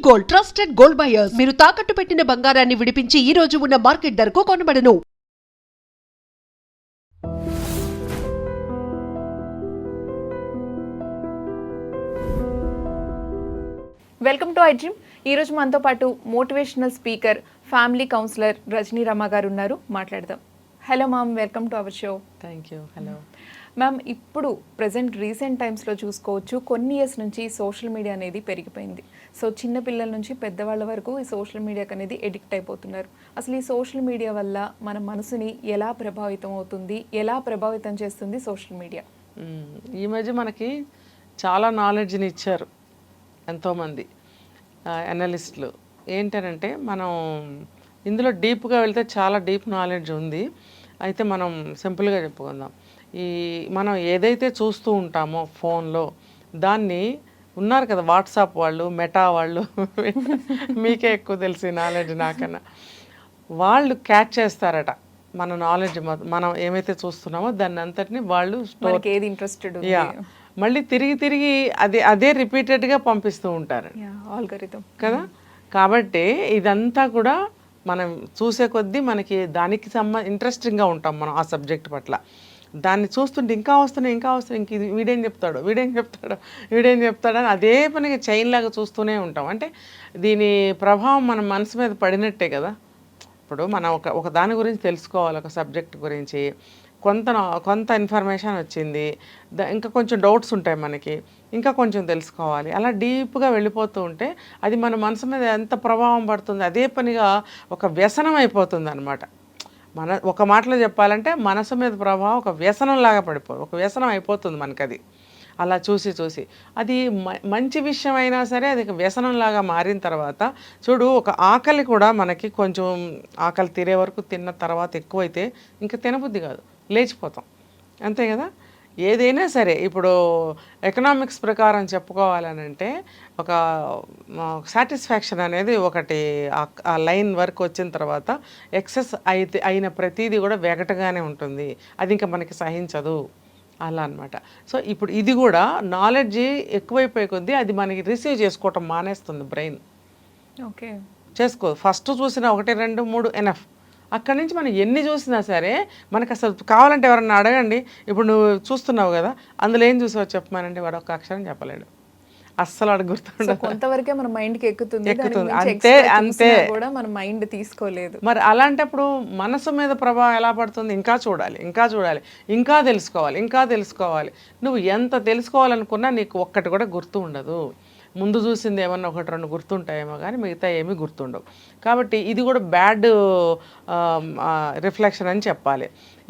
Gold, trusted gold buyers. మీరు తాకట్టు పెట్టిన బంగారాన్ని విడిపించి ఈ రోజు ఉన్న మార్కెట్ ధరకు కొనబడను. Welcome to iDream. ఈరోజు మనతో పాటు motivational speaker, family counsellor Rajani Rama గారు ఉన్నారు. మాట్లాడదాం. Hello ma'am, welcome to our show. Thank you. Hello ma'am, ఇప్పుడు రీసెంట్ టైమ్స్లో చూసుకోవచ్చు, కొన్ని ఇయర్స్ నుంచి సోషల్ మీడియా అనేది పెరిగిపోయింది. సో చిన్న పిల్లల నుంచి పెద్దవాళ్ళ వరకు ఈ సోషల్ మీడియాకి అనేది ఎడిక్ట్ అయిపోతున్నారు. అసలు ఈ సోషల్ మీడియా వల్ల మన మనసుని ఎలా ప్రభావితం అవుతుంది, ఎలా ప్రభావితం చేస్తుంది సోషల్ మీడియా? ఈ మధ్య మనకి చాలా నాలెడ్జ్ని ఇచ్చారు ఎంతోమంది అనలిస్టులు. ఏంటంటే మనం ఇందులో డీప్గా వెళ్తే చాలా డీప్ నాలెడ్జ్ ఉంది. అయితే మనం సింపుల్గా చెప్పుకుందాం. మనం ఏదైతే చూస్తూ ఉంటామో ఫోన్లో, దాన్ని ఉన్నారు కదా వాట్సాప్ వాళ్ళు, మెటా వాళ్ళు, మీకే ఎక్కువ తెలిసి నాలెడ్జ్ నాకన్నా, వాళ్ళు క్యాచ్ చేస్తారట మన నాలెడ్జ్. మనం ఏమైతే చూస్తున్నామో దాన్ని అంతటిని వాళ్ళు ఏది ఇంట్రెస్టెడ్ మళ్ళీ తిరిగి అదే రిపీటెడ్గా పంపిస్తూ ఉంటారు కదా. కాబట్టి ఇదంతా కూడా మనం చూసే కొద్దీ మనకి దానికి ఇంట్రెస్టింగ్గా ఉంటాం మనం ఆ సబ్జెక్ట్ పట్ల. దాన్ని చూస్తుంటే ఇంకా వస్తున్నాయి ఇంక ఇది వీడేం చెప్తాడు అని అదే పనిగా చైన్ లాగా చూస్తూనే ఉంటాం. అంటే దీని ప్రభావం మన మనసు మీద పడినట్టే కదా. ఇప్పుడు మనం ఒక దాని గురించి తెలుసుకోవాలి, ఒక సబ్జెక్ట్ గురించి కొంత ఇన్ఫర్మేషన్ వచ్చింది, ఇంకా కొంచెం డౌట్స్ ఉంటాయి మనకి, ఇంకా కొంచెం తెలుసుకోవాలి. అలా డీప్గా వెళ్ళిపోతూ ఉంటే అది మన మనసు మీద ఎంత ప్రభావం పడుతుంది, అదే పనిగా ఒక వ్యసనం అయిపోతుంది అనమాట. ఒక మాటలో చెప్పాలంటే మనసు మీద ప్రభావం ఒక వ్యసనంలాగా ఒక వ్యసనం అయిపోతుంది మనకి. అది అలా చూసి అది మంచి విషయం అయినా సరే అది వ్యసనంలాగా మారిన తర్వాత చూడు, ఒక ఆకలి కూడా మనకి కొంచెం ఆకలి తీరే వరకు తిన్న తర్వాత ఎక్కువైతే ఇంకా తినబుద్ధి కాదు, లేచిపోతాం, అంతే కదా. ఏదైనా సరే ఇప్పుడు ఎకనామిక్స్ ప్రకారం చెప్పుకోవాలనంటే ఒక సాటిస్ఫాక్షన్ అనేది ఒకటి ఆ లైన్ వరకు వచ్చిన తర్వాత ఎక్సెస్ అయిన ప్రతిదీ కూడా వెగటగానే ఉంటుంది, అది ఇంకా మనకి సహించదు, అలా అనమాట. సో ఇప్పుడు ఇది కూడా నాలెడ్జ్ ఎక్కువైపోయే కొద్దీ అది మనకి రిసీవ్ చేసుకోవటం మానేస్తుంది బ్రెయిన్. ఓకే, ఫస్ట్ చూసిన 1, 2, 3 ఎనఫ్. అక్కడి నుంచి మనం ఎన్ని చూసినా సరే మనకు అసలు కావాలంటే ఎవరన్నా అడగండి, ఇప్పుడు నువ్వు చూస్తున్నావు కదా, అందులో ఏం చూసావు చెప్పమానండి, వాడు ఒక్క అక్షరం చెప్పలేడు, అస్సలు అడుగు గుర్తుండదు. కొంతవరకే మన మైండ్కి ఎక్కుతుంది, అంతే కూడా మన మైండ్ తీసుకోలేదు. మరి అలాంటప్పుడు మనసు మీద ప్రభావం ఎలా పడుతుంది? ఇంకా చూడాలి, ఇంకా తెలుసుకోవాలి. నువ్వు ఎంత తెలుసుకోవాలనుకున్నా నీకు ఒక్కటి కూడా గుర్తు ఉండదు. ముందు చూసింది ఏమన్నా 1, 2 గుర్తుంటాయేమో కానీ మిగతా ఏమీ గుర్తుండవు. కాబట్టి ఇది కూడా బ్యాడ్ రిఫ్లెక్షన్ అని చెప్పాలి.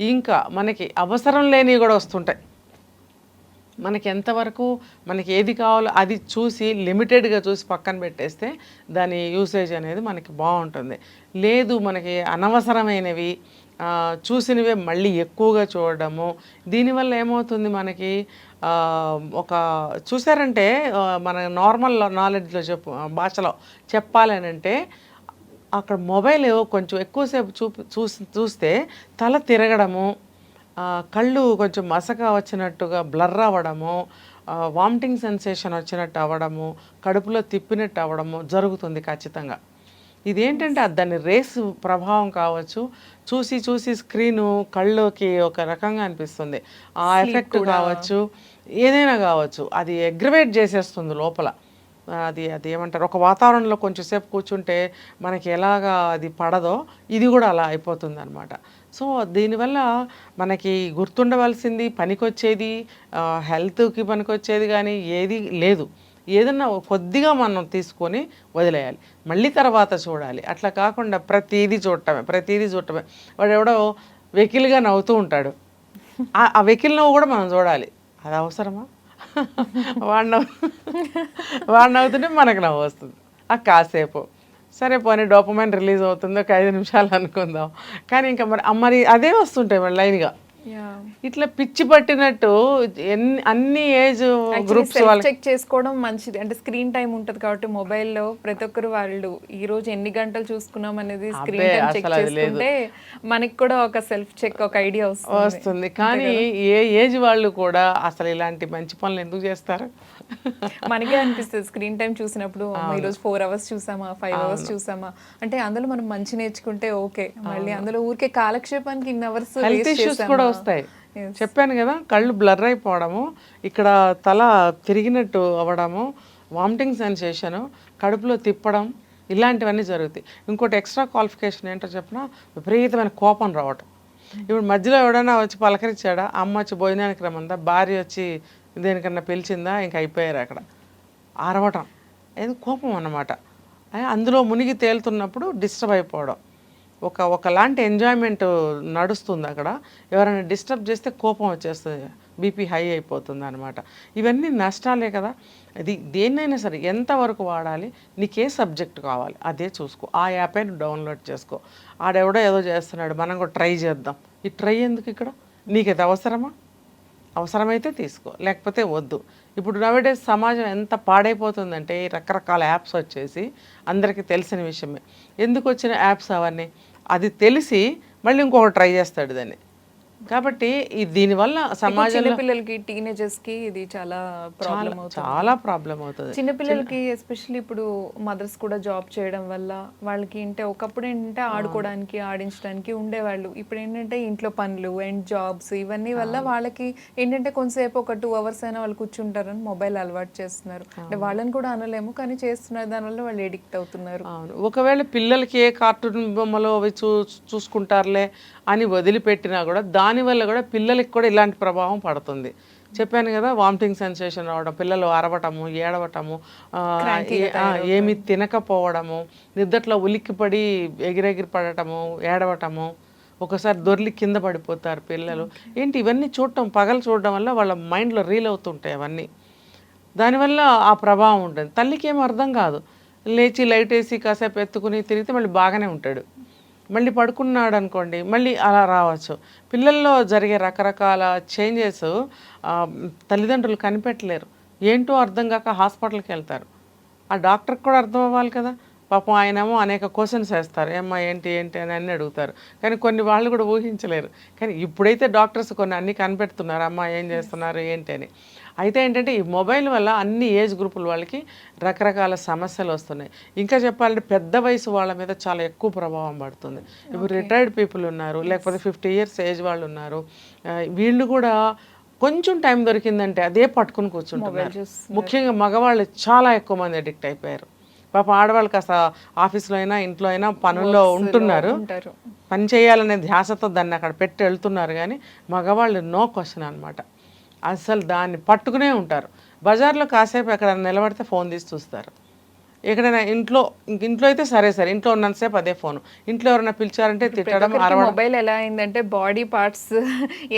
ఇంకా మనకి అవసరం లేనివి కూడా వస్తుంటాయి. మనకి ఎంతవరకు మనకి ఏది కావాలో అది చూసి లిమిటెడ్గా చూసి పక్కన పెట్టేస్తే దాని యూసేజ్ అనేది మనకి బాగుంటుంది. లేదు మనకి అనవసరమైనవి చూసినవే మళ్ళీ ఎక్కువగా చూడడము, దీనివల్ల ఏమవుతుంది మనకి ఒక చూసారంటే మన నార్మల్ నాలెడ్జ్లో భాషలో చెప్పాలనంటే అక్కడ మొబైల్ కొంచెం ఎక్కువసేపు చూస్తే తల తిరగడము, కళ్ళు కొంచెం మసక వచ్చినట్టుగా బ్లర్ అవ్వడము, వామిటింగ్ సెన్సేషన్ వచ్చినట్టు అవ్వడము, కడుపులో తిప్పినట్టు అవ్వడము జరుగుతుంది ఖచ్చితంగా. ఇదేంటంటే దాని రేస్ ప్రభావం కావచ్చు, చూసి స్క్రీను కళ్ళకి ఒక రకంగా అనిపిస్తుంది, ఆ ఎఫెక్ట్ కావచ్చు, ఏదైనా కావచ్చు, అది అగ్రివేట్ చేసేస్తుంది లోపల. అది ఏమంటారు, ఒక వాతావరణంలో కొంచెం సేపు కూర్చుంటే మనకి ఎలాగా అది పడదో ఇది కూడా అలా అయిపోతుంది అనమాట. సో దీనివల్ల మనకి గుర్తుండవలసింది, పనికొచ్చేది, హెల్త్కి పనికొచ్చేది కానీ ఏది లేదు. ఏదన్నా కొద్దిగా మనం తీసుకొని వదిలేయాలి, మళ్ళీ తర్వాత చూడాలి. అట్లా కాకుండా ప్రతిదీ చూడటమే. వాడు ఎవడో వెకిల్గా నవ్వుతూ ఉంటాడు, ఆ వెకిల్ నవ్వు కూడా మనం చూడాలి. అది అవసరమా? వాడు నవ్వుతుంటే మనకు నవ్వు వస్తుంది. కాసేపు సరే పోనీ డోపమైన్ రిలీజ్ అవుతుంది, ఒక 5 నిమిషాలు అనుకుందాం. కానీ ఇంకా మరి అదే వస్తుంటాయి మరి లైన్గా. ఇట్లా పిచ్చి పట్టినట్టు అన్ని ఏజ్ గ్రూప్స్ వాళ్ళు చెక్ చేసుకోవడం మంచిది. అంటే స్క్రీన్ టైం ఉంటుంది కాబట్టి మొబైల్లో ప్రతి ఒక్కరు వాళ్ళు ఈ రోజు ఎన్ని గంటలు చూసుకున్నాం అనేది స్క్రీన్ టైం చెక్ చేసుకుంటే మనకి కూడా ఒక సెల్ఫ్ చెక్, ఒక ఐడియా వస్తుంది. కానీ ఏ ఏజ్ వాళ్ళు కూడా అసలు ఇలాంటి మంచి పనులు ఎందుకు చేస్తారు? మనకే అనిపిస్తుంది స్క్రీన్ టైం చూసినప్పుడు అమ్మ, ఈరోజు 4 అవర్స్ చూసామా 5 అవర్స్ చూసామా అంటే అందులో మనం మంచి నేర్చుకుంటే ఓకే, మళ్ళీ అందులో ఊరికే కాలక్షేపానికి ఇన్ని అవర్స్ హెల్త్ ఇష్యూస్ కూడా వస్తాయి. చెప్పాను కదా, కళ్ళు బ్లర్ అయిపోవడము, ఇక్కడ తల తిరిగినట్టు అవ్వడము, వామిటింగ్ సెన్సేషను, కడుపులో తిప్పడం, ఇలాంటివన్నీ జరుగుతాయి. ఇంకోటి ఎక్స్ట్రా క్వాలిఫికేషన్ ఏంటో చెప్పినా, విపరీతమైన కోపం రావటం. ఇప్పుడు మధ్యలో ఎవడైనా వచ్చి పలకరించాడా, అమ్మ వచ్చి భోజనానికి రమ్మందా, భార్య వచ్చి దేనికన్నా పిలిచిందా, ఇంక అయిపోయారు అక్కడ. అరవటం ఏదో కోపం అన్నమాట. అందులో మునిగి తేలుతున్నప్పుడు డిస్టర్బ్ అయిపోవడం, ఒకలాంటి ఎంజాయ్మెంట్ నడుస్తుంది అక్కడ. ఎవరైనా డిస్టర్బ్ చేస్తే కోపం వచ్చేస్తుంది, బీపీ హై అయిపోతుంది అనమాట. ఇవన్నీ నష్టాలే కదా. అది దేన్నైనా సరే ఎంతవరకు వాడాలి, నీకే సబ్జెక్ట్ కావాలి అదే చూసుకో, ఆ యాపే నువ్వు డౌన్లోడ్ చేసుకో. ఆడెవడో ఏదో చేస్తున్నాడు, మనం కూడా ట్రై చేద్దాం. ఈ ట్రై ఎందుకు ఇక్కడ? నీకు అది అవసరమా? అవసరమైతే తీసుకో, లేకపోతే వద్దు. ఇప్పుడు నవేడేస్ సమాజం ఎంత పాడైపోతుందంటే ఈ రకరకాల యాప్స్ వచ్చేసి, అందరికీ తెలిసిన విషయమే. ఎందుకు వచ్చిన యాప్స్ అవన్నీ, అది తెలిసి మళ్ళీ ఇంకొకటి ట్రై చేస్తాడు దాన్ని. కాబట్టి దీనివల్ల సమాజంలో పిల్లలకి టీనేజర్స్ కి ఇది చాలా ప్రాబ్లం అవుతుంది. చాలా ప్రాబ్లం అవుతుంది. చిన్నపిల్లలకి ఎస్పెషల్లీ ఇప్పుడు మదర్స్ కూడా జాబ్ చేయడం వల్ల వాళ్ళకి ఏంటంటే ఒకప్పుడు ఏంటంటే ఆడుకోవడానికి ఆడించడానికి ఉండేవాళ్ళు. ఇప్పుడు ఏంటంటే ఇంట్లో పనులు అండ్ జాబ్స్ ఇవన్నీ వల్ల వాళ్ళకి ఏంటంటే కొంతసేపు ఒక 2 అవర్స్ అయినా వాళ్ళు కూర్చుంటారని మొబైల్ అలవాటు చేస్తున్నారు. అంటే వాళ్ళని కూడా అనలేము, కానీ చేస్తున్నారు, దానివల్ల వాళ్ళు ఎడిక్ట్ అవుతున్నారు. అవును, ఒకవేళ పిల్లలకి ఏ కార్టూన్ బొమ్మలో అవి చూసుకుంటారులే అని వదిలిపెట్టినా కూడా దానివల్ల కూడా పిల్లలకి కూడా ఇలాంటి ప్రభావం పడుతుంది. చెప్పాను కదా, వామిటింగ్ సెన్సేషన్ రావడం, పిల్లలు అరవటము, ఏడవటము, ఏమి తినకపోవడము, నిద్రలో ఉలిక్కిపడి ఎగిరెగిరి పడటము, ఏడవటము, ఒకసారి దొర్లి కింద పడిపోతారు పిల్లలు. ఏంటి ఇవన్నీ చూడటం, పగలు చూడడం వల్ల వాళ్ళ మైండ్లో రీల్ అవుతుంటాయి అవన్నీ. దానివల్ల ఆ ప్రభావం ఉంటుంది. తల్లికి ఏం అర్థం కాదు, లేచి లైట్ వేసి కాసేపు ఎత్తుకుని తిరిగితే మళ్ళీ బాగానే ఉంటాడు, మళ్ళీ పడుకున్నాడు అనుకోండి మళ్ళీ అలా రావచ్చు. పిల్లల్లో జరిగే రకరకాల చేంజెస్ తల్లిదండ్రులు కనిపెట్టలేరు. ఏంటో అర్థం కాక హాస్పిటల్కి వెళ్తారు. ఆ డాక్టర్కి కూడా అర్థం అవ్వాలి కదా. పాపం ఆయనేమో అనేక క్వశ్చన్స్ వేస్తారు, ఏమ్మా ఏంటి ఏంటి అని అన్నీ అడుగుతారు. కానీ కొన్ని వాళ్ళు కూడా ఊహించలేరు. కానీ ఇప్పుడైతే డాక్టర్స్ కొన్ని అన్నీ కనిపెడుతున్నారు, అమ్మ ఏం చేస్తున్నారు ఏంటి అని. అయితే ఏంటంటే ఈ మొబైల్ వల్ల అన్ని ఏజ్ గ్రూపుల వాళ్ళకి రకరకాల సమస్యలు వస్తున్నాయి. ఇంకా చెప్పాలంటే పెద్ద వయసు వాళ్ళ మీద చాలా ఎక్కువ ప్రభావం పడుతుంది. ఇప్పుడు రిటైర్డ్ పీపుల్ ఉన్నారు, లేకపోతే 50 years ఏజ్ వాళ్ళు ఉన్నారు. వీళ్ళు కూడా కొంచెం టైం దొరికిందంటే అదే పట్టుకుని కూర్చుంటున్నారు. ముఖ్యంగా మగవాళ్ళు చాలా ఎక్కువ మంది అడిక్ట్ అయిపోయారు. పాపం ఆడవాళ్ళు కాస్త ఆఫీస్లో అయినా ఇంట్లో అయినా పనుల్లో ఉంటున్నారు, పని చేయాలనే ధ్యాసతో దాన్ని అక్కడ పెట్టి వెళ్తున్నారు. కానీ మగవాళ్ళు నో క్వశ్చన్ అనమాట, అసలు దాన్ని పట్టుకునే ఉంటారు. బజార్లో కాసేపు ఎక్కడ నిలబడితే ఫోన్ తీసి చూస్తారు. ఎక్కడైనా ఇంట్లో అయితే సరే ఇంట్లో ఉన్నంతసేపు అదే ఫోను. ఇంట్లో ఎవరైనా పిలిచారంటే తిట్టడం, అరవడం. మొబైల్ ఎలా అయిందంటే బాడీ పార్ట్స్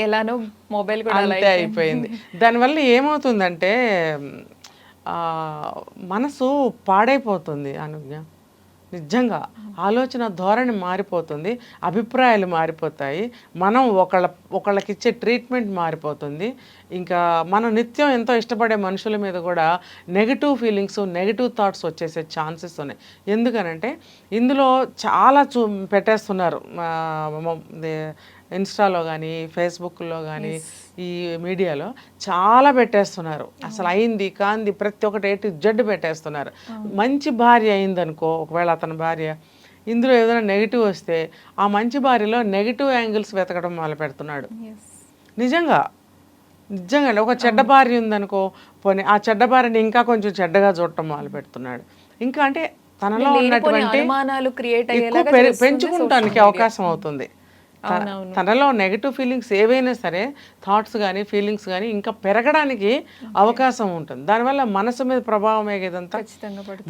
ఎలానో మొబైల్ కూడా అంతే అయిపోయింది. దానివల్ల ఏమవుతుందంటే మనసు పాడైపోతుంది అనుజ్ఞ. నిజంగా ఆలోచన ధోరణి మారిపోతుంది, అభిప్రాయాలు మారిపోతాయి, మనం ఒకళ్ళకి ఇచ్చే ట్రీట్మెంట్ మారిపోతుంది. ఇంకా మనం నిత్యం ఎంతో ఇష్టపడే మనుషుల మీద కూడా నెగిటివ్ ఫీలింగ్స్, నెగిటివ్ థాట్స్ వచ్చేసే ఛాన్సెస్ ఉన్నాయి. ఎందుకనంటే ఇందులో చాలా పెట్టేస్తున్నారు, ఇన్స్టాలో కానీ ఫేస్బుక్లో కానీ ఈ మీడియాలో చాలా పెట్టేస్తున్నారు. అసలు అయింది కాంది ప్రతి ఒక్కటి A to Z పెట్టేస్తున్నారు. మంచి భార్య అయిందనుకో, ఒకవేళ అతని భార్య, ఇందులో ఏదైనా నెగిటివ్ వస్తే ఆ మంచి భార్యలో నెగిటివ్ యాంగిల్స్ వెతకడం మొదలు పెడుతున్నాడు. నిజంగా ఒక చెడ్డ భార్య ఉందనుకో, పోనీ ఆ చెడ్డ భార్యని ఇంకా కొంచెం చెడ్డగా చూడటం మొదలు పెడుతున్నాడు. ఇంకా అంటే తనలో ఉన్నటువంటి ఎక్కువ పెంచుకుంటానికి అవకాశం అవుతుంది. తనలో నెగిటివ్ ఫీలింగ్స్ ఏవైనా సరే, థాట్స్ కానీ ఫీలింగ్స్ కానీ ఇంకా పెరగడానికి అవకాశం ఉంటుంది. దానివల్ల మనసు మీద ప్రభావం ఏదంతా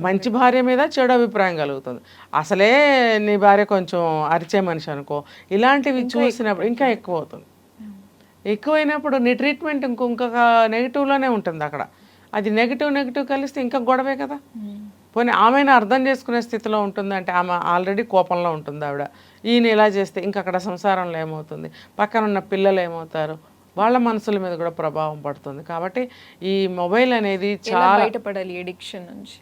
మంచి భార్య మీద చెడు అభిప్రాయం కలుగుతుంది. అసలే నీ భార్య కొంచెం అరిచే మనిషి అనుకో, ఇలాంటివి చూసినప్పుడు ఇంకా ఎక్కువ అవుతుంది. ఎక్కువైనప్పుడు నీ ట్రీట్మెంట్ ఇంకొక నెగిటివ్లోనే ఉంటుంది అక్కడ. అది నెగిటివ్ కలిస్తే ఇంకా గొడవే కదా. పోనీ ఆమెను అర్థం చేసుకునే స్థితిలో ఉంటుందంటే ఆమె ఆల్రెడీ కోపంలో ఉంటుంది ఆవిడ. ఈయన ఇలా చేస్తే ఇంకా అక్కడ సంసారంలో ఏమవుతుంది, పక్కన ఉన్న పిల్లలు ఏమవుతారు, వాళ్ళ మనసుల మీద కూడా ప్రభావం పడుతుంది. కాబట్టి ఈ మొబైల్ అనేది చాలా బయటపడాలి ఎడిక్షన్ నుంచి.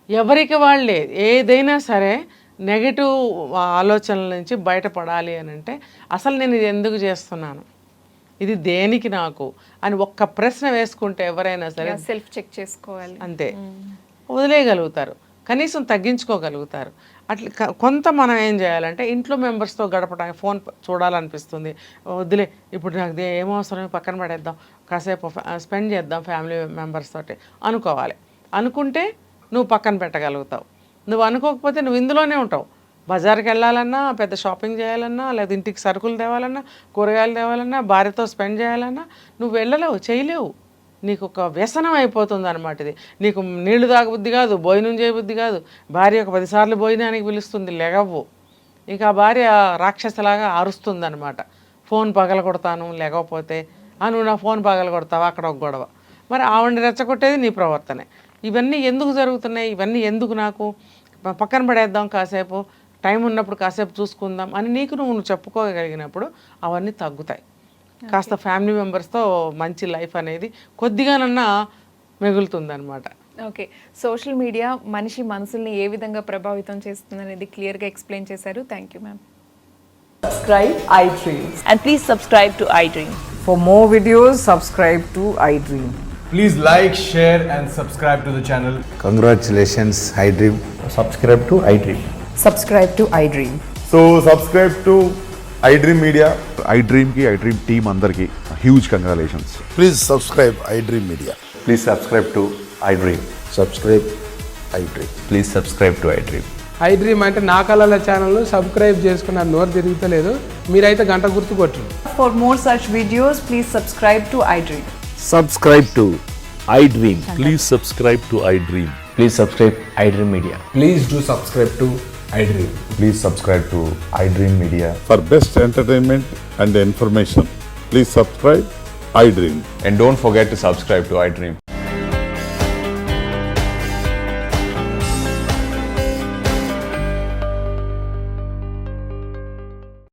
ఎవరికి వాళ్ళే ఏదైనా సరే నెగిటివ్ ఆలోచనల నుంచి బయటపడాలి అని అంటే అసలు నేను ఇది ఎందుకు చేస్తున్నాను, ఇది దేనికి నాకు అని ఒక్క ప్రశ్న వేసుకుంటే ఎవరైనా సరే సెల్ఫ్ చెక్ చేసుకోవాలి. అంతే వదిలేయగలుగుతారు, కనీసం తగ్గించుకోగలుగుతారు. అట్లా కొంత మనం ఏం చేయాలంటే ఇంట్లో మెంబర్స్తో గడపడానికి ఫోన్ చూడాలనిపిస్తుంది, వదిలే ఇప్పుడు నాకు ఏం అవసరం పక్కన పడేద్దాం, కాసేపు స్పెండ్ చేద్దాం ఫ్యామిలీ మెంబర్స్ తోటి అనుకోవాలి. అనుకుంటే నువ్వు పక్కన పెట్టగలుగుతావు. నువ్వు అనుకోకపోతే నువ్వు ఇందులోనే ఉంటావు. బజార్కి వెళ్ళాలన్నా, పెద్ద షాపింగ్ చేయాలన్నా, లేదా ఇంటికి సరుకులు తేవాలన్నా, కూరగాయలు తేవాలన్నా, భార్యతో స్పెండ్ చేయాలన్నా నువ్వు వెళ్ళలేవు, చేయలేవు. నీకు ఒక వ్యసనం అయిపోతుంది అనమాట. ఇది నీకు నీళ్లు తాగబుద్ధి కాదు, భోజనం చేయబుద్ధి కాదు. భార్య ఒక 10 సార్లు భోజనానికి పిలుస్తుంది, లెగవు. ఇక ఆ భార్య రాక్షసలాగా అరుస్తుంది అనమాట. ఫోన్ పగల కొడతాను లేకపోతే, నువ్వు నా ఫోన్ పగల కొడతావా, అక్కడ ఒక గొడవ. మరి ఆవిడని రెచ్చగొట్టేది నీ ప్రవర్తనే. ఇవన్నీ ఎందుకు జరుగుతున్నాయి, ఇవన్నీ ఎందుకు, నాకు పక్కన పడేద్దాం, కాసేపు టైం ఉన్నప్పుడు కాసేపు చూసుకుందాం అని నీకు నువ్వు చెప్పుకోగలిగినప్పుడు అవన్నీ తగ్గుతాయి. కాస్త ఫ్యామిలీ మెంబర్స్తో మంచి లైఫ్ అనేది కొద్దిగానన్నా మిగులుతుంది అనమాట. ఓకే, సోషల్ మీడియా మనిషి మనసుల్ని ఏ విధంగా ప్రభావితం చేస్తుంది అనేది క్లియర్గా ఎక్స్ప్లెయిన్ చేశారు. Thank you ma'am. Subscribe iDream. And please subscribe to iDream. For more videos, subscribe to iDream. Please like, share and subscribe to the channel. Congratulations, iDream. Subscribe to iDream. Subscribe to iDream. So subscribe to iDream Media. iDream ki iDream team అందరికి huge congratulations. Please subscribe iDream Media. Please subscribe to iDream. Subscribe iDream. Please subscribe to iDream. iDream అంటే నా కళల ఛానల్ను subscribe చేసుకున్న నోరు తిరుగుతలేదు, మీరైతే గంట గుర్తు కొట్టండి. For more such videos, please subscribe to iDream. Subscribe to iDream. Please subscribe to iDream. Please subscribe iDream Media. Please do subscribe to iDream. Please subscribe to iDream Media. For best entertainment and information, please subscribe iDream. And don't forget to subscribe to iDream.